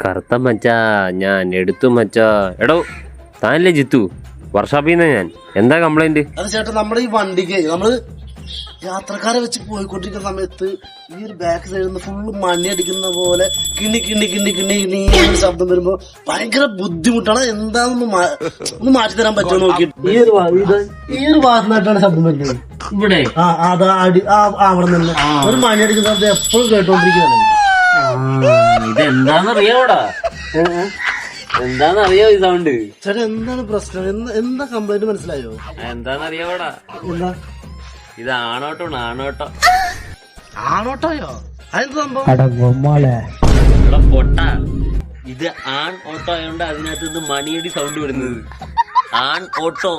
കറുത്ത മച്ചാ ഞാൻ എടുത്തു മച്ചാ. എടോ താനല്ലേ ജിത്തു? വർഷാപ്പിൽ നിന്ന് ഞാൻ. എന്താ കംപ്ലൈന്റ്? അത് ചേട്ടാ, നമ്മുടെ ഈ വണ്ടിക്ക് നമ്മള് യാത്രക്കാരെ വെച്ച് പോയിക്കൊണ്ടിരിക്കുന്ന സമയത്ത് ഈ ഒരു ബാക്ക് സൈഡിൽ നിന്ന് ഫുള്ള് മണി അടിക്കുന്ന പോലെ കിണ്ണി കിണ്ണി കിണ്ണി കിണ്ണി കിണ്ണി ശബ്ദം വരുമ്പോ ഭയങ്കര ബുദ്ധിമുട്ടാണ്. എന്താണെന്ന് ഒന്ന് മാറ്റി തരാൻ പറ്റുമോ നോക്കിയിട്ട്. ഈ ഒരു ഭാഗത്തുനിന്നായിട്ടാണ് ശബ്ദം വരുന്നത്. ഇവിടെ അതാ അവിടെ നിന്ന് ഒരു മണി അടിക്കുന്ന ശബ്ദം എപ്പോഴും കേട്ടോണ്ടിരിക്കുന്നതാണ്. ഇതെന്താന്നറിയാവോടാ? എന്താന്നറിയോ ഈ സൗണ്ട്? ചേട്ടാ എന്താണ് പ്രശ്നം? എന്താ കംപ്ലൈന്റ് മനസ്സിലായോ? എന്താന്നറിയാവോടാ? എന്താ ഇത് ആണോട്ടോ? ആണോട്ടോയോ? അതെന്ത് സംഭവം? ഇവിടെ പൊട്ട. ഇത് ആൺ ഓട്ടോ ആയതുകൊണ്ട് അതിനകത്ത് നിന്ന് മണിയടി സൗണ്ട് വരുന്നത്. ആൺ ഓട്ടോ.